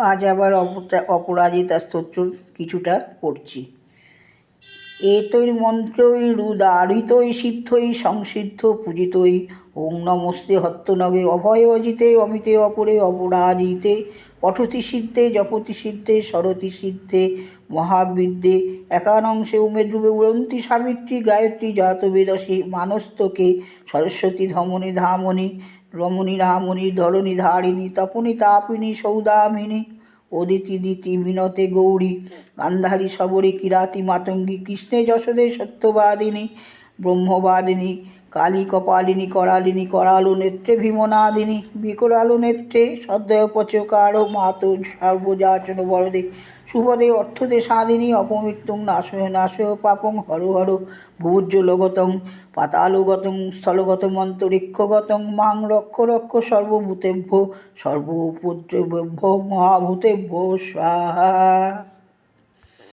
আজ আবার অপরাজিতা স্তোত্র কিছুটা পড়ছি। এতৈ মন্ত্রৈ রুদারিতৈ সিদ্ধৈ সংসিদ্ধ পূজিতৈ ওং নমস্তে হত্তনগে অভয় অজিতে অমিতে অপরে অপরাজিতে পঠতি সিদ্ধে জপতি সিদ্ধে সরতি সিদ্ধে মহাবিদ্যে একানংশে উমেদ্রুবে উড়ন্তি সাবিত্রী গায়ত্রী জাত বেদসে মানস্তকে সরস্বতী ধমনী ধামনী রমণী রামণী ধরণী ধারিণী তপনী তাপিনী সৌদামিনী অদিতি দিতি বিনতে গৌরী গান্ধারী শবরী কিরাতি মাতঙ্গী কৃষ্ণে যশোদে সত্যবাদিনী ব্রহ্মবাদিনী কালী কপালিনী করালিনী করালো নেত্রে ভীমনাদিনী বিকরালো নেত্রে সদ্যপচকার মাতো সর্বযাচন বরদে শুভদে অর্থদে সাদিনী অপমৃত্যুং নাশয় নাশয় পাপং হর হর ভুজ্জ্বলগতং পাতালগতং স্থলগতমন্তরিক্ষগতং মাং রক্ষ রক্ষ সর্বভূতেভ্যো সর্বোপদ্রবেভ্যো মহাভূতেভ্যো স্বাহা।